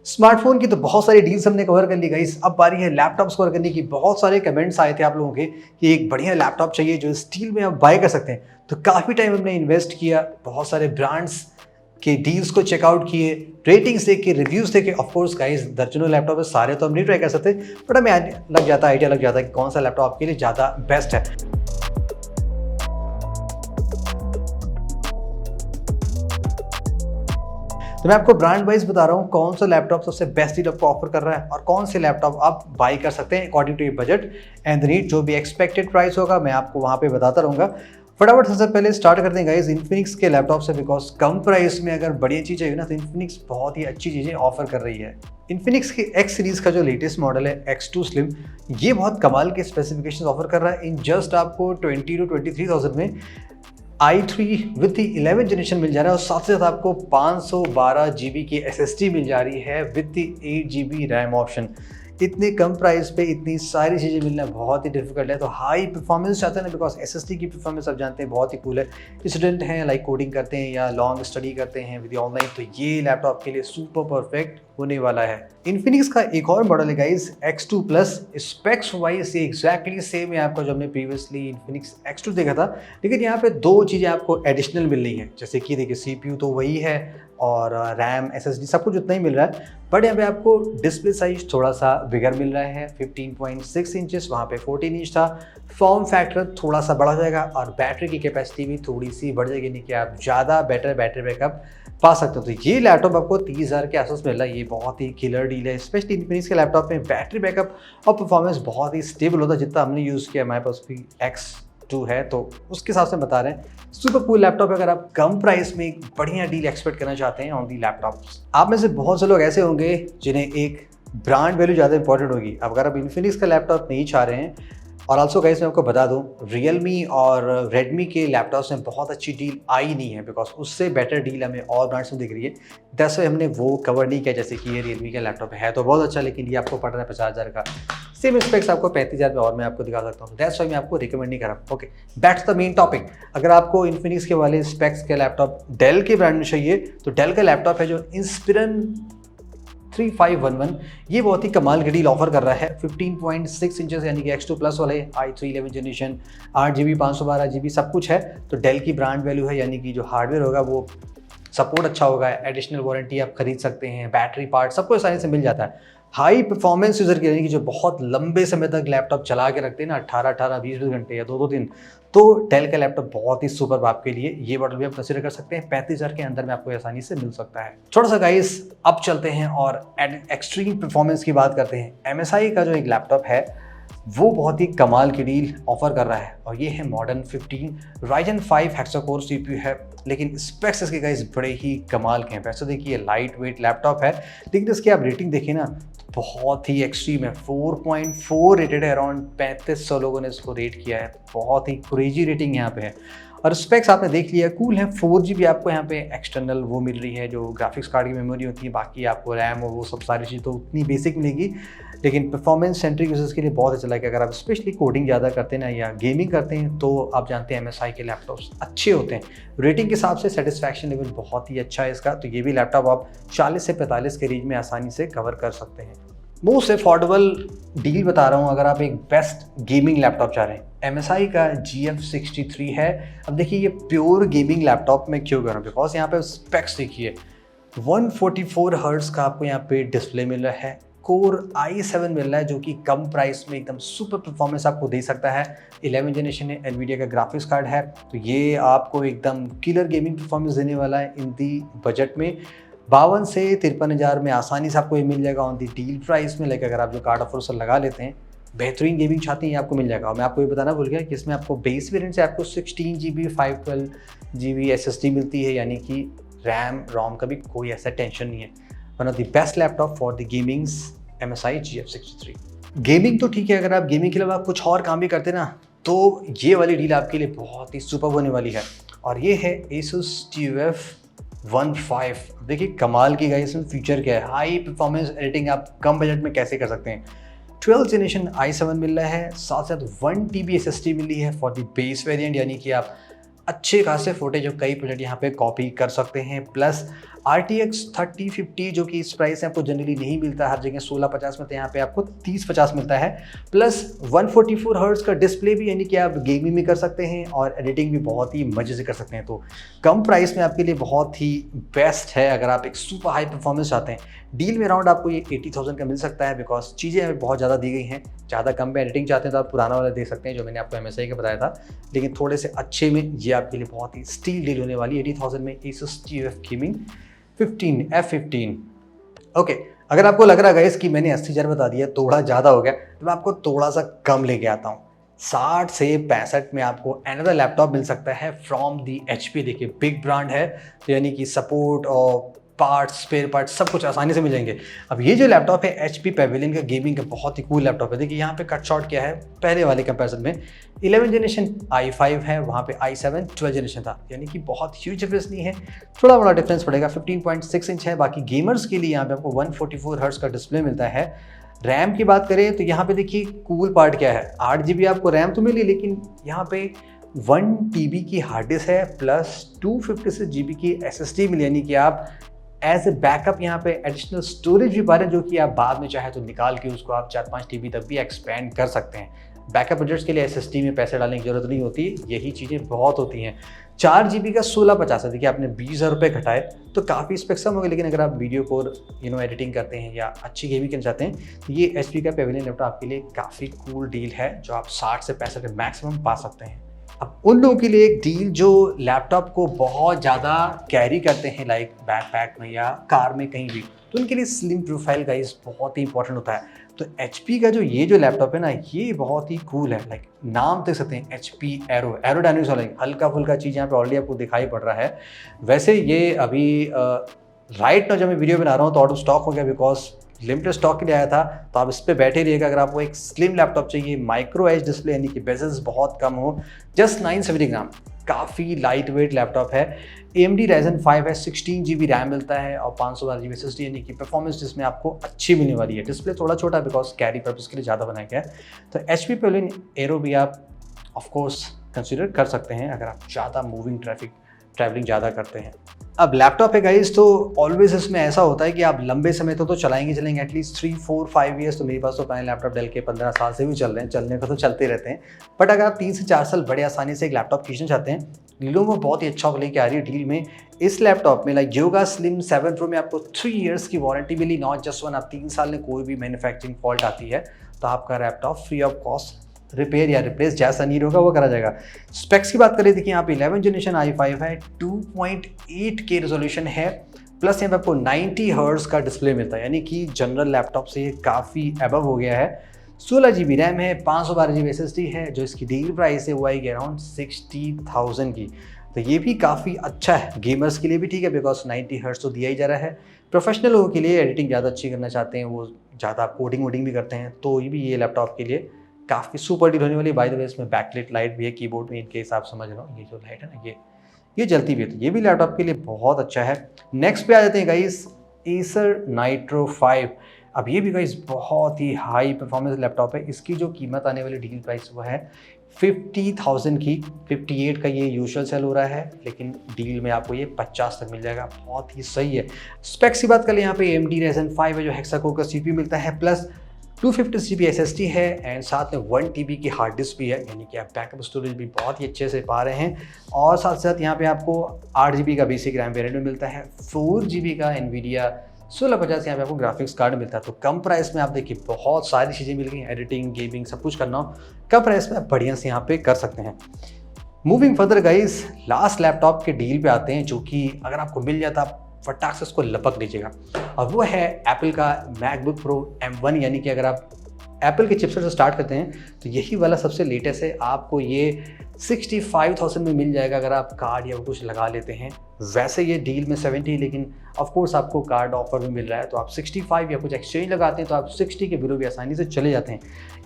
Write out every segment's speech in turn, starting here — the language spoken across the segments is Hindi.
स्मार्टफोन की तो बहुत सारी डील्स हमने कवर कर ली गाइस। अब बारी है लैपटॉप्स कवर करने की। बहुत सारे कमेंट्स आए थे आप लोगों के कि एक बढ़िया लैपटॉप चाहिए जो स्टील में आप बाय कर सकते हैं। तो काफ़ी टाइम हमने इन्वेस्ट किया, बहुत सारे ब्रांड्स के डील्स को चेकआउट किए, रेटिंग्स देखे, रिव्यूज देखे। ऑफकोर्स गाइस दर्जनों लैपटॉप है, सारे तो हम नहीं ट्राई कर सकते, बट हमें आइडिया लग जाता है कि कौन सा लैपटॉप आपके लिए ज़्यादा बेस्ट है। तो मैं आपको ब्रांड वाइज बता रहा हूँ कौन सा लैपटॉप सबसे बेस्ट डील आपको ऑफर कर रहा है और कौन से लैपटॉप आप बाई कर सकते हैं according to your budget and need. जो भी एक्सपेक्टेड प्राइस होगा मैं आपको वहाँ पे बताता रहूँगा। फटाफट सबसे पहले स्टार्ट करते हैं गाइस इन्फिनिक्स के लैपटॉप से, बिकॉज कम प्राइस में अगर बढ़िया चीज़ चाहिए ना तो इन्फिनिक्स बहुत ही अच्छी चीज़ें ऑफर कर रही है। इन्फिनिक्स के एक्स सीरीज का जो लेटेस्ट मॉडल है X2 स्लिम, ये बहुत कमाल के स्पेसिफिकेशन ऑफर कर रहा है। इन जस्ट आपको 20 to 23,000 में i3 विद 11 जनरेशन मिल जा रहा है और साथ ही साथ आपको 512 GB की SSD मिल जा रही है विद 8 GB रैम ऑप्शन। इतने कम प्राइस पे इतनी सारी चीज़ें मिलना बहुत ही डिफिकल्ट है। तो हाई परफॉर्मेंस चाहते हैं ना, बिकॉज SSD की परफॉर्मेंस आप जानते हैं बहुत ही कूल है। स्टूडेंट हैं, लाइक कोडिंग करते हैं या लॉन्ग स्टडी करते हैं विद ऑनलाइन, तो ये लैपटॉप के लिए सुपर परफेक्ट होने वाला है। इन्फिनिक्स का एक और मॉडल है guys X2 plus. Specs wise ये एग्जैक्टली सेम है आपका जो हमने प्रीवियसली इन्फिनिक्स X2 देखा था, लेकिन यहाँ पे दो चीज़ें आपको एडिशनल मिल रही हैं। जैसे कि देखिए CPU तो वही है और रैम SSD सब कुछ उतना ही मिल रहा है, बट यहाँ पे आपको डिस्प्ले साइज थोड़ा सा बिगर मिल रहा है। 15.6 इंचेस, वहाँ पे 14 इंच था। फॉर्म फैक्टर थोड़ा सा बढ़ा जाएगा और बैटरी की कैपेसिटी भी थोड़ी सी बढ़ जाएगी, यानी कि आप ज़्यादा बेटर बैटरी बैकअप पा सकते हो। तो ये लैपटॉप आपको 30,000 के आसपास मिल रहा है। ये बहुत ही किलर डील है, स्पेशली इन्फिनिक्स के लैपटॉप में बैटरी बैकअप और परफॉर्मेंस बहुत ही स्टेबल होता है। जितना हमने यूज़ किया, हमारे पास भी X2 है तो उसके हिसाब से बता रहे हैं। सुपर कूल लैपटॉप है अगर आप कम प्राइस में एक बढ़िया डील एक्सपेक्ट करना चाहते हैं ऑन दी लैपटॉप्स। आप में से बहुत से लोग ऐसे होंगे जिन्हें एक ब्रांड वैल्यू ज़्यादा इंपॉर्टेंट होगी। अब अगर आप इन्फिनिक्स का लैपटॉप नहीं चाह रहे हैं, और आल्सो गाइस मैं आपको बता दूं Realme और Redmi के लैपटॉप्स में बहुत अच्छी डील आई नहीं है, बिकॉज उससे बेटर डील हमें और ब्रांड्स में दिख रही है। दैट्स वाई हमने वो कवर नहीं किया। जैसे कि ये Realme का लैपटॉप है तो बहुत अच्छा, लेकिन ये आपको पड़ रहा है 50,000 का। सेम स्पेक्स आपको 35,000 में और मैं आपको दिखा सकता हूँ। दैट्स वाई मैं आपको रिकमेंड नहीं कर रहा। Okay, that's the main topic. अगर आपको इन्फिनिक्स के वाले स्पेक्स के लैपटॉप डेल के ब्रांड में चाहिए तो डेल का लैपटॉप है जो इंस्पिरन 3511, ये बहुत ही कमाल की डील ऑफर कर रहा है। 15.6 इंचेस यानी कि X2 प्लस वाले, i3 11 जनरेशन, 8 GB 512 GB सब कुछ है। तो डेल की ब्रांड वैल्यू है, यानी कि जो हार्डवेयर होगा वो सपोर्ट अच्छा होगा। एडिशनल वारंटी आप खरीद सकते हैं, बैटरी पार्ट सबको आसानी से मिल जाता है। हाई परफॉर्मेंस यूज़र की, यानी कि जो बहुत लंबे समय तक लैपटॉप चला के रखते हैं ना, 18 20 घंटे या 2 दिन, तो डेल का लैपटॉप बहुत ही सुपर आपके लिए। ये मॉडल भी आप कंसिडर कर सकते हैं। 35,000 के अंदर में आपको आसानी से मिल सकता है। थोड़ा सा गाइस अब चलते हैं और एक्सट्रीम परफॉर्मेंस की बात करते हैं। MSI का जो एक लैपटॉप है वो बहुत ही कमाल की डील ऑफर कर रहा है और ये है मॉडर्न 15 Ryzen 5 हेक्सा-कोर CPU है, लेकिन स्पेक्स इसके गाइस बड़े ही कमाल के हैं। वैसे देखिए लाइट वेट लैपटॉप है, लेकिन इसकी आप रेटिंग देखिए ना तो बहुत ही एक्सट्रीम है। 4.4 रेटेड है, अराउंड 3500 लोगों ने इसको रेट किया है। बहुत ही क्रेजी रेटिंग यहाँ पे है। और स्पेक्स आपने देख लिया, कूल है। 4 GB आपको यहाँ पे एक्सटर्नल वो मिल रही है जो ग्राफिक्स कार्ड की मेमोरी होती है। बाकी आपको रैम और वो सब सारी चीज़ तो उतनी बेसिक मिलेगी, लेकिन परफॉर्मेंस सेंट्रिक यूजर्स के लिए बहुत अच्छा लगेगा। अगर आप स्पेशली कोडिंग ज़्यादा करते हैं ना या गेमिंग करते हैं तो आप जानते हैं MSI के लैपटॉप्स अच्छे होते हैं। रेटिंग के हिसाब से सेटिस्फैक्शन लेवल बहुत ही अच्छा है इसका। तो ये भी लैपटॉप आप 40 से 45 के रेंज में आसानी से कवर कर सकते हैं। मोस्ट अफोर्डेबल डील बता रहा हूँ अगर आप एक बेस्ट गेमिंग लैपटॉप चाह रहे हैं। MSI का GF63 है। अब देखिए ये प्योर गेमिंग लैपटॉप में क्यों कर रहा हूँ, बिकॉज यहाँ पे स्पेक्स देखिए 144 हर्ट्ज का आपको यहाँ पे डिस्प्ले मिल रहा है। कोर i7 मिल रहा है जो कि कम प्राइस में एकदम सुपर परफॉर्मेंस आपको दे सकता है। 11 जनरेशन है, NVIDIA का ग्राफिक्स कार्ड है, तो ये आपको एकदम किलर गेमिंग परफॉर्मेंस देने वाला है इन दी बजट में। 52 से 53,000 में आसानी से आपको ये मिल जाएगा ऑन दी डील प्राइस में। लाइक अगर आप जो कार्ड ऑफर से लगा लेते हैं, बेहतरीन गेमिंग चाहते हैं, ये आपको मिल जाएगा। और मैं आपको ये बताना भूल गया कि इसमें आपको बेस वेरिएंट से आपको 16 GB 512 GB SSD मिलती है, यानी कि रैम रोम का भी कोई ऐसा टेंशन नहीं है। One of the best laptop for the gamings MSI GF63। Gaming तो ठीक है, अगर आप गेमिंग के अलावा कुछ और काम भी करते ना तो ये वाली डील आपके लिए बहुत ही सुपर होने वाली है। और ये है Asus TUF 15। देखिए कमाल की गाइस इसमें फीचर क्या है। हाई परफॉर्मेंस एडिटिंग आप कम बजट में कैसे कर सकते हैं। 12th जनरेशन i7 मिल रहा है, साथ साथ 1 TB SSD मिली है फॉर द बेस वेरिएंट, यानी कि आप अच्छे खासे फुटेज और कई प्रोजेक्ट यहाँ पे कॉपी कर सकते हैं। प्लस RTX 3050 जो कि इस प्राइस में आपको जनरली नहीं मिलता, हर जगह 1650 में, तो यहाँ पे आपको 3050 मिलता है, प्लस 144 हर्ट्ज का डिस्प्ले भी, यानी कि आप गेमिंग भी कर सकते हैं और एडिटिंग भी बहुत ही मजे से कर सकते हैं। तो कम प्राइस में आपके लिए बहुत ही बेस्ट है अगर आप एक सुपर हाई परफॉर्मेंस चाहते हैं। डील में अराउंड आपको ये 80,000 का मिल सकता है, बिकॉज चीज़ें बहुत ज़्यादा दी गई हैं। ज़्यादा कम में एडिटिंग चाहते हैं तो आप पुराना वाला देख सकते हैं जो मैंने आपको MSI का बताया था, लेकिन थोड़े से अच्छे में ये आपके लिए बहुत ही स्टील डील होने वाली है। 80,000 में Asus TUF Gaming 15F15। Okay, अगर आपको लग रहा है कि मैंने 80,000 बता दिया, थोड़ा ज़्यादा हो गया, तो मैं आपको थोड़ा सा कम लेके आता हूँ। 60 से 65 में आपको अनदर लैपटॉप मिल सकता है फ्रॉम दी HP। देखिए बिग ब्रांड है, तो यानी कि सपोर्ट और पार्ट्स, स्पेयर पार्ट्स सब कुछ आसानी से मिल जाएंगे। अब ये जो लैपटॉप है HP पेविलियन का गेमिंग का बहुत ही कूल लैपटॉप है। देखिए यहाँ पे कट शॉट क्या है पहले वाले कंपैरिजन में, 11 जनरेशन i5 है, वहाँ पे i7 12 जनरेशन था, यानी कि बहुत ह्यूज डिफरेंस नहीं है, थोड़ा बड़ा डिफरेंस पड़ेगा। 15.6 इंच है। बाकी गेमर्स के लिए यहाँ पे आपको 144 हर्ट्ज का डिस्प्ले मिलता है। रैम की बात करें तो यहाँ पे देखिए कूल पार्ट क्या है, 8 GB आपको रैम तो मिली, लेकिन यहाँ पे 1 TB की हार्ड डिस्क है, प्लस 256 GB की SSD मिली, यानी कि आप एज ए बैकअप यहाँ पे एडिशनल स्टोरेज भी पा रहे हैं, जो कि आप बाद में चाहे तो निकाल के उसको आप 4-5 TB तक भी एक्सपेंड कर सकते हैं। बैकअप बजट्स के लिए SSD में पैसे डालने की जरूरत नहीं होती, यही चीज़ें बहुत होती हैं। 4 GB का 1650 है। देखिए आपने 20,000 रुपये घटाए तो काफ़ी स्पेक्स कम हो गए, लेकिन अगर आप वीडियो को एडिटिंग करते हैं या अच्छी गेमिंग करना चाहते हैं तो ये HP का पेविलियन लैपटॉप आपके लिए काफ़ी कूल डील है, जो आप 60 से 65 मैक्सिमम पा सकते हैं। अब उन लोगों के लिए एक डील जो लैपटॉप को बहुत ज़्यादा कैरी करते हैं, लाइक बैकपैक में या कार में कहीं भी, तो उनके लिए स्लिम प्रोफाइल गाइस बहुत ही इंपॉर्टेंट होता है। तो HP का जो ये जो लैपटॉप है ना, ये बहुत ही कूल है। लाइक नाम देख सकते हैं HP एरोडायनेमिक्स वाला, हल्का फुल्का चीज़ यहाँ पे ऑलरेडी आपको दिखाई पड़ रहा है। वैसे ये अभी राइट ना जब मैं वीडियो बना रहा हूँ तो आउट ऑफ स्टॉक हो गया, बिकॉज लिमिटेड स्टॉक के लिए आया था, तो आप इस पर बैठे रहिएगा। अगर आपको एक स्लिम लैपटॉप चाहिए, माइक्रो एज डिस्प्ले, यानी कि बेजल्स बहुत कम हो, जस्ट 970 ग्राम, काफ़ी लाइट वेट लैपटॉप है। AMD Ryzen 5 है, 16 GB रैम मिलता है और 512 GB SSD, यानी कि परफॉर्मेंस जिसमें आपको अच्छी मिलने वाली है। डिस्प्ले थोड़ा छोटा है बिकॉज कैरी पर्पस के लिए ज़्यादा बनाया गया है। तो HP पेविलियन एरो भी आप ऑफकोर्स कंसिडर कर सकते हैं अगर आप ज़्यादा ट्रैवलिंग ज़्यादा करते हैं। अब लैपटॉप है गाइस, तो ऑलवेज इसमें ऐसा होता है कि आप लंबे समय तक तो चलाएंगे एटलीस्ट 3, 4, 5 ईयर्स। तो मेरे पास तो पहले लैपटॉप डेल के 15 साल से भी चल रहे हैं, चलने का तो चलते रहते हैं। बट अगर आप 3 से 4 साल बड़े आसानी से एक लैपटॉप खींचना चाहते हैं, Lenovo बहुत ही अच्छा लेके आ रही है डील में। इस लैपटॉप में लाइक योगा स्लिम 7 Pro में आपको 3 ईयर्स की वारंटी मिली, नॉट जस्ट 1। आप 3 साल में कोई भी मैन्युफैक्चरिंग फॉल्ट आती है तो आपका laptop free of cost repair या रिप्लेस जैसा नीड होगा वो करा जाएगा। स्पेक्स की बात करें, देखिए यहाँ पे 11 जनरेशन i5 है, 2.8K रेजोल्यूशन है, प्लस यहाँ पे आपको 90 हर्ट्ज का डिस्प्ले मिलता है, यानी कि जनरल लैपटॉप से काफ़ी अबव हो गया है। 16 GB रैम है, 512 GB SSD है, जो इसकी डील प्राइस है वो आएगी अराउंड 60,000 की। तो ये भी काफ़ी अच्छा है, गेमर्स के लिए भी ठीक है बिकॉज 90 हर्ट्ज तो दिया ही जा रहा है। प्रोफेशनल लोगों के लिए एडिटिंग ज़्यादा अच्छी करना चाहते हैं, वो ज़्यादा कोडिंग वोडिंग भी करते हैं, तो ये भी ये लैपटॉप के लिए काफ़ी सुपर डील होने वाली। बाय द वे इसमें बैकलाइट लाइट भी है कीबोर्ड में, इनके हिसाब समझ लो, ये जो लाइट है ना ये जलती भी है, तो ये भी लैपटॉप के लिए बहुत अच्छा है। नेक्स्ट पे आ जाते हैं गाइस, Acer Nitro 5। अब ये भी गाइस बहुत ही हाई परफॉर्मेंस लैपटॉप है। इसकी जो कीमत आने वाली डील प्राइस वो है 50,000 की। 58 का ये यूजुअल सेल हो रहा है, लेकिन डील में आपको ये 50 तक मिल जाएगा, बहुत ही सही है। स्पेक्स की बात करें, यहाँ पे AMD Ryzen 5 है जो हेक्सा कोर का CPU मिलता है, प्लस 256 GB SSD है एंड साथ में 1 TB की हार्ड डिस्क भी है, यानी कि आप बैकअप स्टोरेज भी बहुत ही अच्छे से पा रहे हैं। और साथ साथ यहाँ पे आपको 8 GB का बेसिक रैम वेरिएंट में मिलता है, 4 GB का NVIDIA 1650 यहाँ पे आपको ग्राफिक्स कार्ड मिलता है। तो कम प्राइस में आप देखिए बहुत सारी चीज़ें मिल गई, एडिटिंग, गेमिंग, सब कुछ करना हो कम प्राइस में आप बढ़िया से यहाँ पे कर सकते हैं। Moving further guys, last laptop के डील पे आते हैं, जो कि अगर आपको मिल जाता आप फटाक से उसको लपक लीजिएगा। और वो है एप्पल का मैकबुक प्रो M1, यानी कि अगर आप एप्पल के चिपसेट से स्टार्ट करते हैं तो यही वाला सबसे लेटेस्ट है। आपको ये 65,000 में मिल जाएगा अगर आप कार्ड या कुछ लगा लेते हैं। वैसे ये डील में 70, लेकिन ऑफ कोर्स आपको कार्ड ऑफर भी मिल रहा है, तो आप 65 या कुछ एक्सचेंज लगाते हैं तो आप 60 के बिलो भी आसानी से चले जाते हैं।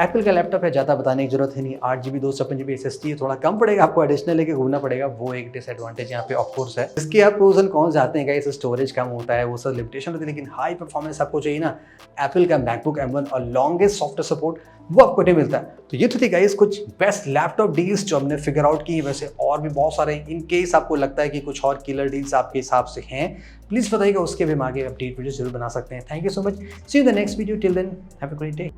एप्पल का लैपटॉप है, ज़्यादा बताने की जरूरत है नहीं। 8 GB 256 GB SSD है, थोड़ा कम पड़ेगा, आपको एडिशनल लेके घूमना पड़ेगा, वो एक डिसएडवांटेज यहाँ पे ऑफ कोर्स है। इसके आप प्रोज एंड कॉन्स जाते हैं गाइस, स्टोरेज कम होता है, वो सब लिमिटेशन होती है, लेकिन हाई परफॉर्मेंस आपको चाहिए ना, एप्पल का मैकबुक M1 और लॉन्गेस्ट सॉफ्टवेयर सपोर्ट वो आपको नहीं मिलता है। तो ये तो थी गाइस कुछ बेस्ट लैपटॉप डील्स जो हमने फिगर आउट की। वैसे और भी बहुत सारे, इन केस आपको लगता है कि कुछ और किलर रेगुलर डील्स आपके हिसाब से हैं प्लीज़ बताइएगा, उसके भी हम आगे अपडेट वीडियो जरूर बना सकते हैं। Thank you so much, see you the next video, till then have a great day.